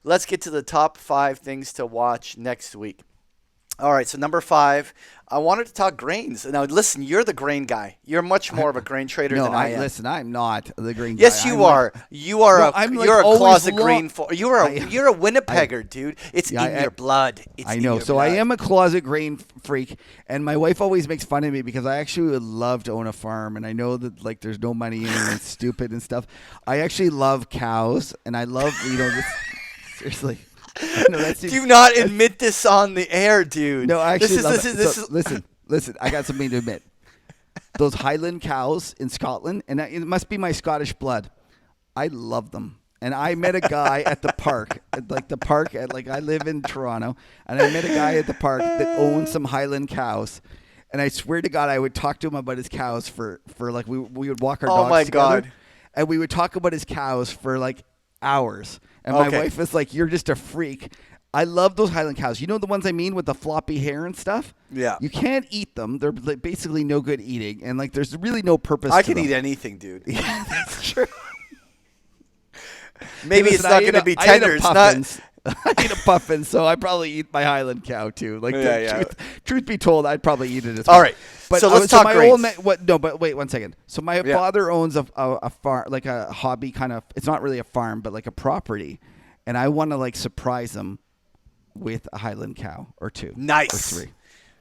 let's get to the top 5 things to watch next week. All right, so number 5, I wanted to talk grains. Now, listen, you're the grain guy. You're much more of a grain trader No, than I I am. listen. I'm not the green guy. Yes, you I'm like are. You are no. a I'm like you're a always closet grain. I You're a I Winnipegger, dude. It's yeah. in your blood. It's I in know. your So I blood. am a closet grain freak, and my wife always makes fun of me because I actually would love to own a farm, and I know that like there's no money in it and it's stupid and stuff. I actually love cows, and I love this. Seriously, no, that seems Do not that's, admit this on the air, dude. no. I This actually is love this it. is So this is. listen. I got something to admit. Those Highland cows in Scotland, and it must be my Scottish blood. I love them. And I met a guy at the park, I live in Toronto, and I met a guy at the park that owned some Highland cows. And I swear to God, I would talk to him about his cows for like we would walk our Oh dogs my together, God. and we would talk about his cows for like hours. And my Okay. wife is like, "You're just a freak." I love those Highland cows. You know the ones I mean with the floppy hair and stuff? Yeah. You can't eat them. They're like basically no good eating. And like there's really no purpose I to can them. eat anything, dude. Yeah, that's true. Maybe Hey, it's listen, not going to be tender. It's not. I eat a puffin, so I probably eat my Highland cow too. Like Yeah. truth be told, I'd probably eat it as All well. right. But So let's talk my grains. old what? No, but wait 1 second. So my Yeah. father owns a farm, like a hobby kind of. It's not really a farm, but like a property, and I want to like surprise him with a Highland cow or two, Nice. or three.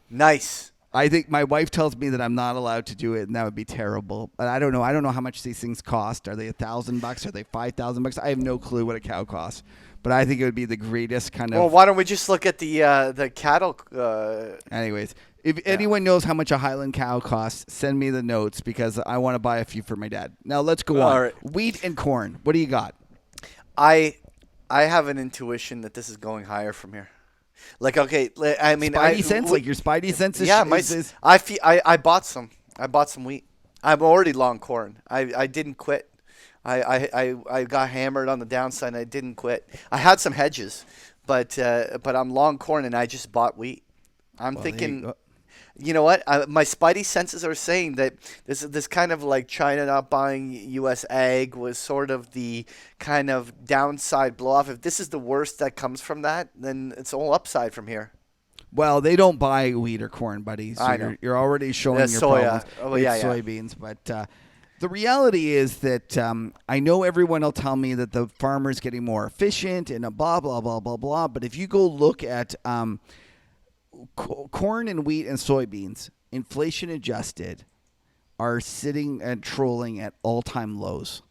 Nice. I think my wife tells me that I'm not allowed to do it, and that would be terrible. But I don't know. I don't know how much these things cost. Are they $1,000? Are they $5,000? I have no clue what a cow costs. But I think it would be the greatest kind of. Well, why don't we just look at the cattle? Anyways, if anyone knows how much a Highland cow costs, send me the notes because I want to buy a few for my dad. Now let's go on. All right. Wheat and corn. What do you got? I have an intuition that this is going higher from here. Like, okay, I mean, Spidey sense, like your Spidey sense is. yeah, I bought some. I bought some wheat. I'm already long corn. I didn't quit. I got hammered on the downside and I didn't quit. I had some hedges, but I'm long corn and I just bought wheat. I'm Well, there you thinking, go. you know what? My spidey senses are saying that this kind of like China not buying U.S. ag was sort of the kind of downside blow off. If this is the worst that comes from that, then it's all upside from here. Well, they don't buy wheat or corn, buddy. So I know. you're already showing Yeah, your soya. problems Oh, with yeah. soybeans. But the reality is that I know everyone will tell me that the farmer's getting more efficient and a blah, blah, blah, blah, blah. But if you go look at corn and wheat and soybeans, inflation adjusted, are sitting and trolling at all-time lows.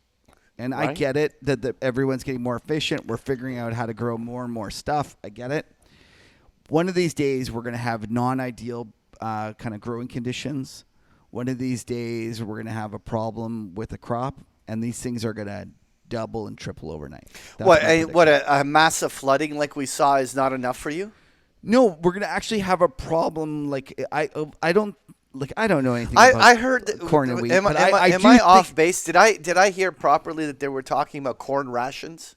And I Right. get it that everyone's getting more efficient. We're figuring out how to grow more and more stuff. I get it. One of these days, we're going to have non-ideal kind of growing conditions. One of these days, we're going to have a problem with the crop, and these things are going to double and triple overnight. That's What my prediction. a massive flooding like we saw is not enough for you? No, we're going to actually have a problem. Like I don't know anything. I about heard that, corn and wheat, am, but am, I- I am do I think, off base? Did I hear properly that they were talking about corn rations?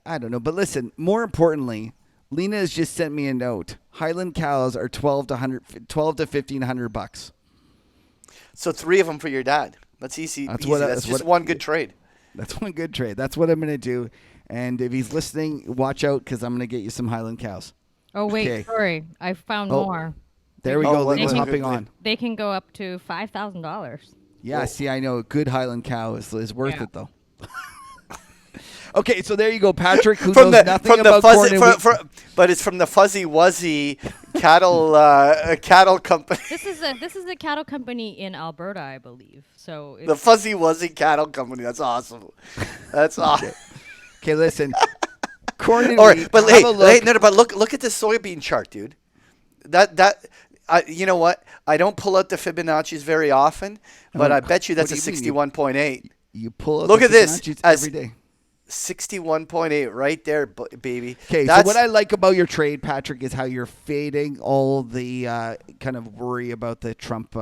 I don't know, but listen. More importantly, Lena has just sent me a note. Highland cows are $12 to $1,500. So 3 of them for your dad. That's easy. That's easy. what- That's that's just what- one good trade. That's one good trade. That's what I'm going to do. And if he's listening, watch out because I'm going to get you some Highland cows. Oh wait, Okay. sorry, I found Oh. more. There we Oh, go. what- Lena's what- hopping on. They can go up to $5,000. Yeah, see, I know. A good Highland cow is worth Yeah. it, though. Okay, so there you go, Patrick, who From knows the nothing from the about fuzzy, corn and wheat. but it's from the Fuzzy Wuzzy cattle company. This is a cattle company in Alberta, I believe. So The it's, Fuzzy Wuzzy cattle company. That's awesome. That's awesome. Okay, listen. Corn and All wheat. right, but have hey, a look. hey, no, but look at the soybean chart, dude. You know what? I don't pull out the Fibonacci's very often, but I bet you that's a what do you mean? 61.8. You pull out Look the at this, Fibonacci's as- every day. 61.8 right there, baby. Okay, so That's- what I like about your trade, Patrick, is how you're fading all the kind of worry about the Trump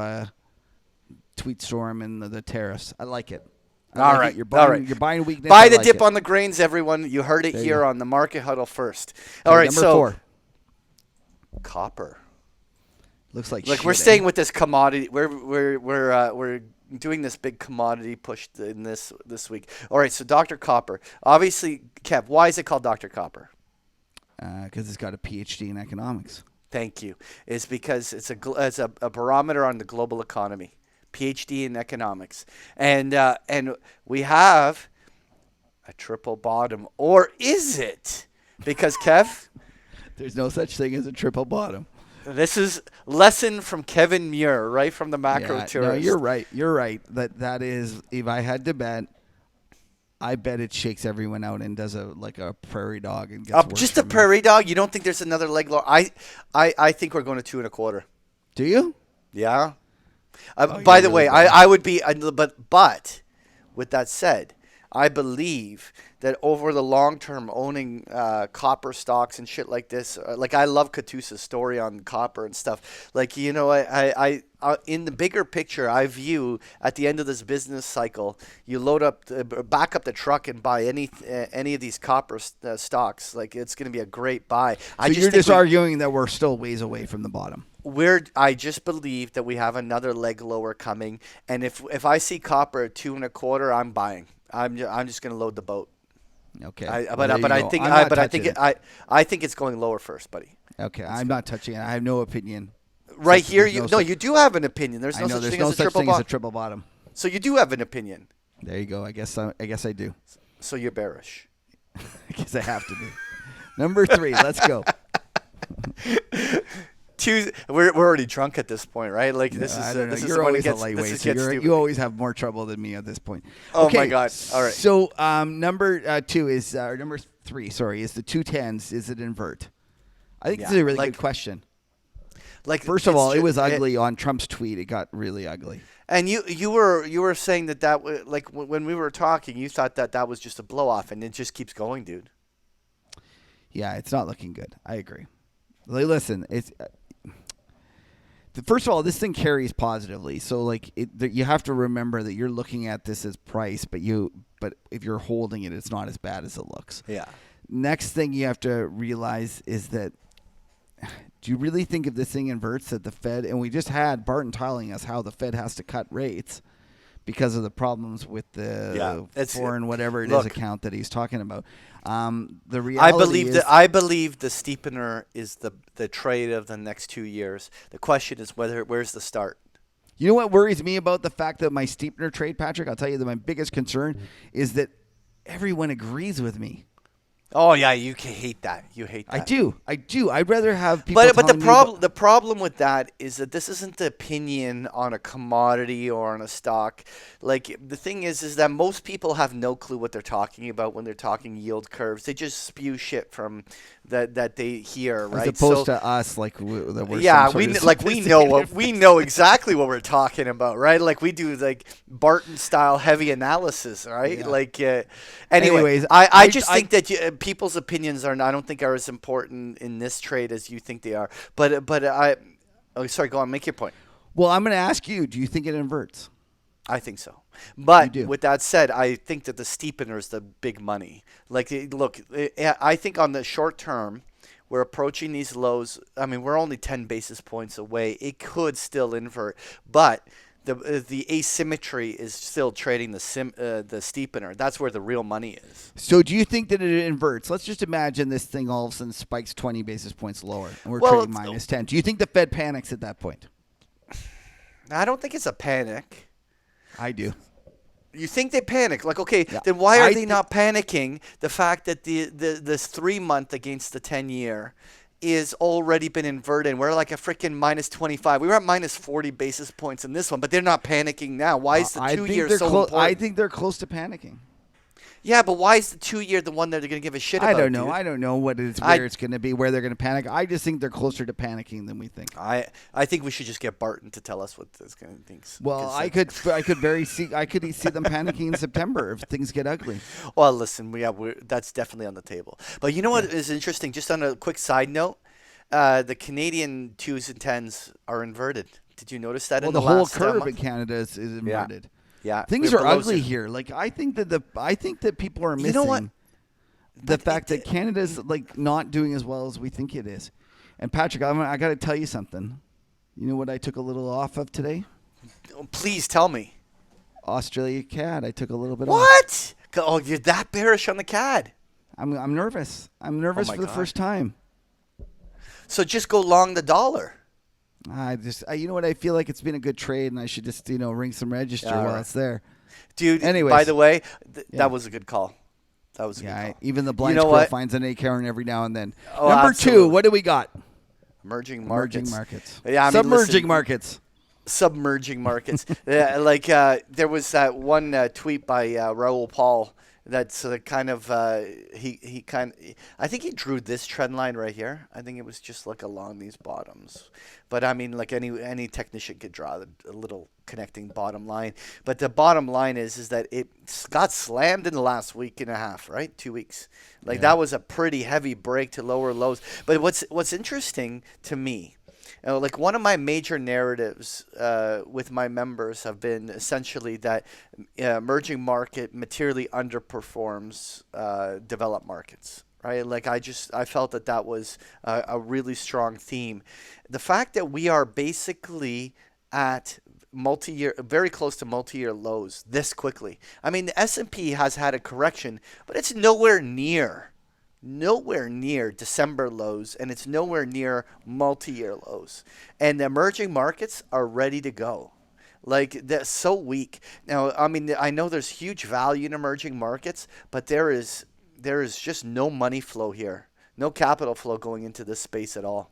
tweet storm and the tariffs. I like it. I All like right, it. You're all buying, right. You're buying weakness. Buy I the like dip it. on the grains, everyone. You heard it There you here go. on the Market Huddle first. Okay, All right, number so 4. copper. Looks like Like shit, we're eh? staying with this commodity. We're doing this big commodity push in this week. All right, so Dr. Copper. Obviously, Kev, why is it called Dr. Copper? Because it's got a PhD in economics. Thank you. Is because it's a barometer on the global economy. PhD in economics, and we have a triple bottom, or is it? Because Kev, There's no such thing as a triple bottom. this is lesson from Kevin Muir, right from the Macro Yeah, Tourist. no, you're right. You're right. That is, if I had to bet, I bet it shakes everyone out and does a prairie dog and gets worse Just a from prairie dog. You don't think there's another leg lower? I think we're going to 2.25. Do you? Yeah. Oh, By you're the really way, bad. I would be, but with that said, I believe that over the long term, owning copper stocks and shit like this, like I love Katusa's story on copper and stuff. Like I in the bigger picture, I view at the end of this business cycle, you load up, back up the truck and buy any of these copper stocks. Like it's going to be a great buy. So you're just arguing that we're still ways away from the bottom. I just believe that we have another leg lower coming, and if I see copper at 2.25, I'm buying. I'm just going to load the boat. Okay. But I think it's going lower first, buddy. Okay, I'm not touching it. I have no opinion. Right here, There's you do have an opinion. There's I no know such there's thing no as a such triple thing as a bottom. triple bottom. So you do have an opinion. There you go. I guess I do. So you're bearish. I guess I have to be. Number 3. Let's go. We're already drunk at this point, right? Like this I is don't know. this is You're when always it gets a lightweight. this So gets stupid. you always have more trouble than me at this point. Oh Okay, my God! All right. So number 2 is number 3. Sorry, is the 210s. Is it invert? I think this is a really good question. Like First of all, it was ugly on Trump's tweet. It got really ugly. And you were saying that like when we were talking, you thought that was just a blow off, and it just keeps going, dude. Yeah, it's not looking good. I agree. Like, listen, it's first of all, this thing carries positively. So like you have to remember that you're looking at this as price, but if you're holding it, it's not as bad as it looks. Yeah. Next thing you have to realize is that, do you really think if this thing inverts that the Fed, and we just had Barton telling us how the Fed has to cut rates because of the problems with the foreign whatever it is account that he's talking about. The reality I believe the steepener is the trade of the next 2 years. The question is where's the start? You know what worries me about the fact that my steepener trade, Patrick? I'll tell you that my biggest concern is that everyone agrees with me. Oh yeah, you hate that. You hate that. I do. I'd rather have people. But the problem with that is that this isn't the opinion on a commodity or on a stock. Like the thing is that most people have no clue what they're talking about when they're talking yield curves. They just spew shit from that they hear, right? As opposed to us, like that we're we know exactly what we're talking about, right? Like we do like Barton style heavy analysis, right? Yeah. Like Anyways, I just think that people's opinions I don't think are as important in this trade as you think they are. But sorry, go on, make your point. Well, I'm going to ask you, do you think it inverts? I think so. But You do. with that said, I think that the steepener is the big money. Like, look, I think on the short term, we're approaching these lows. I mean, we're only 10 basis points away. It could still invert, but the asymmetry is still trading the steepener. That's where the real money is. So do you think that it inverts? Let's just imagine this thing all of a sudden spikes 20 basis points lower, and we're trading minus 10. Do you think the Fed panics at that point? I don't think it's a panic. I do. You think they panic? Like, okay, Yeah. then why are they not panicking the fact that this 3 month against the 10-year is already been inverted? We're like a freaking minus 25. We were at minus 40 basis points in this one, but they're not panicking now. Why is the 2 year so important? I think they're close to panicking. Yeah, but why is the 2 year the one that they're going to give a shit about? I don't know. Dude? I don't know where it's going to be, where they're going to panic. I just think they're closer to panicking than we think. I think we should just get Barton to tell us what this guy thinks. Well, I could see them panicking in September if things get ugly. Well, listen, that's definitely on the table. But you know what is interesting? Just on a quick side note, the Canadian 2s and 10s are inverted. Did you notice that? Well, in the the whole last curve month? in Canada is inverted. Yeah, things we're are below ugly zero. here. Like I think that people are missing You know what? the But fact that Canada's like not doing as well as we think it is. And Patrick, I got to tell you something. You know what I took a little off of today? Please tell me. Australia CAD. I took a little bit off. What? Oh, you're that bearish on the CAD. I'm nervous. I'm nervous my for the God. first time. So just go long the dollar. You know what? I feel like it's been a good trade, and I should just ring some register All while right. it's there. Dude, Anyways. by the way, Yeah. that was a good call. That was a good Yeah, call. even the blind know squirrel what? finds an acorn every now and then. Oh, Number absolutely. 2, what do we got? Emerging markets. Emerging markets. Yeah, I mean, Submerging listen, markets. Submerging markets. There was that one tweet by Raoul Paul that's kind of he kind of, I think he drew this trend line right here. I think it was just like along these bottoms, but I mean, like any technician could draw a little connecting bottom line. But the bottom line is that it got slammed in the last week and a half, right? 2 weeks. Like that was a pretty heavy break to lower lows. But what's interesting to me, like one of my major narratives with my members have been essentially that emerging market materially underperforms developed markets, right? Like I felt that was a really strong theme. The fact that we are basically at multi-year, very close to multi-year lows this quickly. I mean, the S&P has had a correction, but it's nowhere near December lows, and it's nowhere near multi-year lows. And the emerging markets are ready to go. Like, they're so weak. Now, I mean, I know there's huge value in emerging markets, but there is just no money flow here. No capital flow going into this space at all.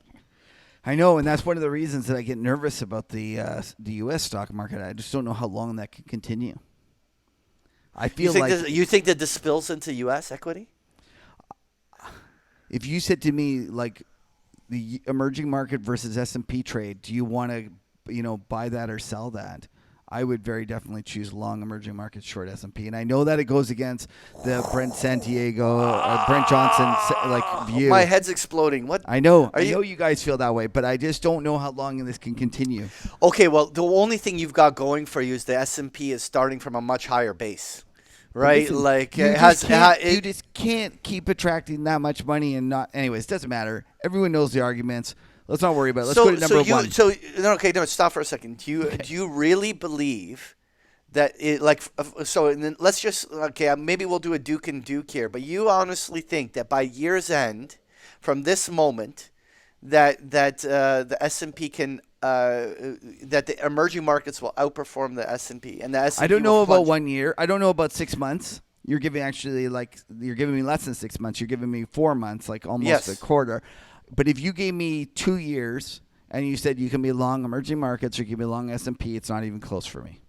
I know, and that's one of the reasons that I get nervous about the U.S. stock market. I just don't know how long that can continue. I feel You think that this spills into U.S. equity? If you said to me, like, the emerging market versus S&P trade, do you want to, buy that or sell that? I would very definitely choose long emerging markets, short S&P. And I know that it goes against the Brent Johnson view. My head's exploding. What? I know. I know you guys feel that way, but I just don't know how long this can continue. Okay, well, the only thing you've got going for you is the S&P is starting from a much higher base. Right, Listen, like you just can't keep attracting that much money and not. Anyways, it doesn't matter. Everyone knows the arguments. Let's not worry about it. Let's go to number one. Stop for a second. Do you really believe that it and then let's just maybe we'll do a Duke and Duke here, but you honestly think that by year's end, from this moment, that the S&P can that the emerging markets will outperform the S&P and the S&P I don't know will about plunge. 1 year. I don't know about 6 months. You're giving me less than 6 months. You're giving me 4 months, like almost a quarter. But if you gave me 2 years and you said you can be long emerging markets or you can be long S&P, it's not even close for me.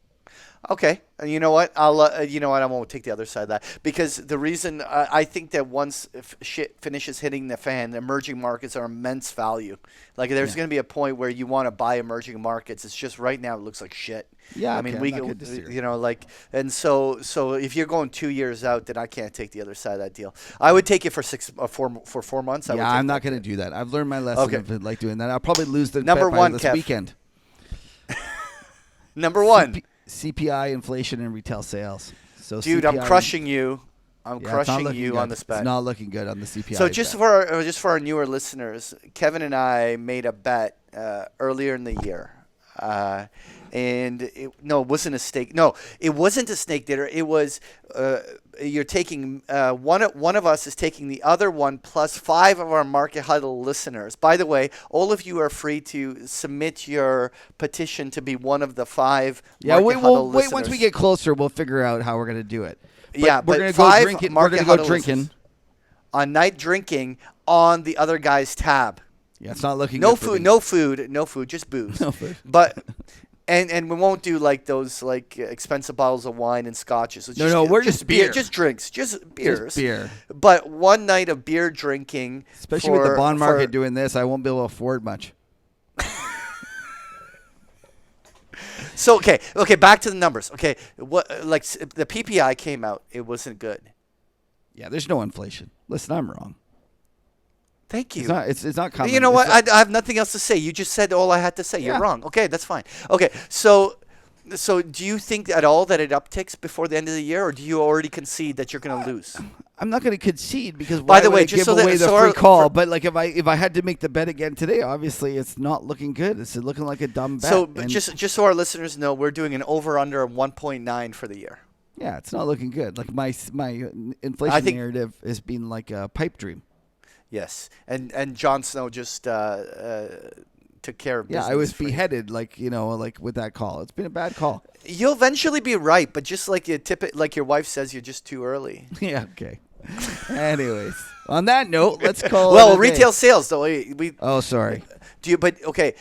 Okay, and you know what? I won't take the other side of that because the reason I think that once shit finishes hitting the fan, the emerging markets are immense value. Like there's going to be a point where you want to buy emerging markets. It's just right now it looks like shit. Yeah, I mean okay, so if you're going 2 years out, then I can't take the other side of that deal. I would take it for 4 months. I'm not going to do that. I've learned my lesson of like doing that. I'll probably lose the Number bet by one, this Kev. weekend. Number one. CPI, inflation, and retail sales. So dude, CPI, I'm crushing you. I'm crushing you good. on this bet. It's not looking good on the CPI. So just for our newer listeners, Kevin and I made a bet earlier in the year. And it wasn't a stake. No, it wasn't a snake dinner. It was you're taking one of us is taking the other one plus 5 of our Market Huddle listeners. By the way, all of you are free to submit your petition to be one of the 5 Market Huddle listeners. Once we get closer, we'll figure out how we're going to do it. But we're going to go drinking. We're going to go drinking on night drinking on the other guy's tab. Yeah, it's not looking no good food, no food, just booze. No food. But and we won't do like those expensive bottles of wine and scotches. It's we're just beer, just drinks, just beers, just beer. But one night of beer drinking, especially with the bond market doing this, I won't be able to afford much. So okay, back to the numbers. Okay, what the PPI came out, it wasn't good. Yeah, there's no inflation. Listen, I'm wrong. Thank you. It's not coming. You know what? I have nothing else to say. You just said all I had to say. Yeah. You're wrong. Okay, that's fine. Okay, so do you think at all that it upticks before the end of the year, or do you already concede that you're going to lose? I'm not going to concede because by the way, just give away the free call. But like if I had to make the bet again today, obviously it's not looking good. It's looking like a dumb bet. So just so our listeners know, we're doing an over under of 1.9 for the year. Yeah, it's not looking good. Like my inflation think- narrative has been like a pipe dream. Yes, and Jon Snow just took care of Yeah, business. I was for you. beheaded, like like with that call. It's been a bad call. You'll eventually be right, but just like like your wife says, you're just too early. Yeah, okay. Anyways, on that note, let's call. Well, it a day. retail sales though. Oh, sorry. Do you? But okay.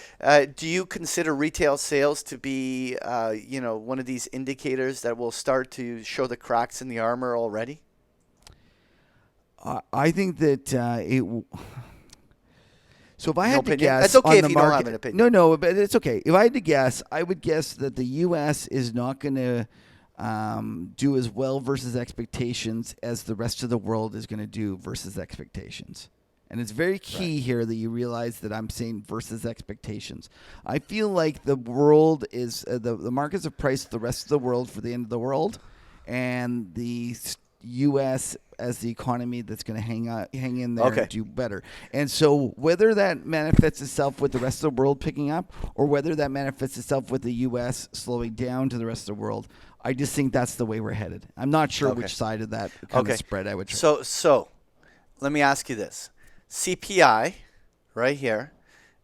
Do you consider retail sales to be, one of these indicators that will start to show the cracks in the armor already? I think that So if I had to opinion? guess, That's okay on if the you don't market, have an opinion. No, but it's okay. If I had to guess, I would guess that the U.S. is not going to do as well versus expectations as the rest of the world is going to do versus expectations. And it's very key here that you realize that I'm saying versus expectations. I feel like the world is the markets have priced the rest of the world for the end of the world, and the U.S. as the economy that's going to hang in there and do better. And so whether that manifests itself with the rest of the world picking up, or whether that manifests itself with the U.S. slowing down to the rest of the world, I just think that's the way we're headed. I'm not sure which side of that kind of spread I would try. So let me ask you this. CPI, right here,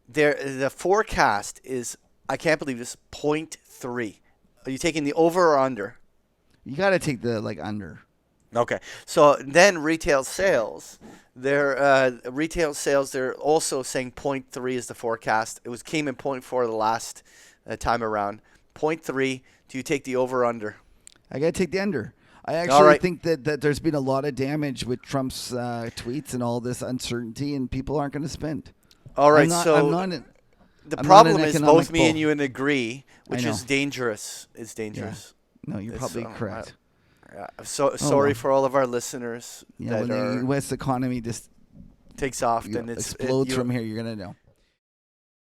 the forecast is, I can't believe this, 0.3. Are you taking the over or under? You got to take the under. Okay. So then retail sales, they're also saying 0.3 is the forecast. Came in 0.4 the last time around. 0.3. Do you take the over or under? I got to take the under. I actually think that there's been a lot of damage with Trump's tweets and all this uncertainty, and people aren't going to spend. All right. The problem is both me and you agree, which is dangerous. It's dangerous. Yeah. No, you're probably correct. Sorry for all of our listeners. Yeah, when the U.S. economy just takes off, then explodes from here, you're going to know.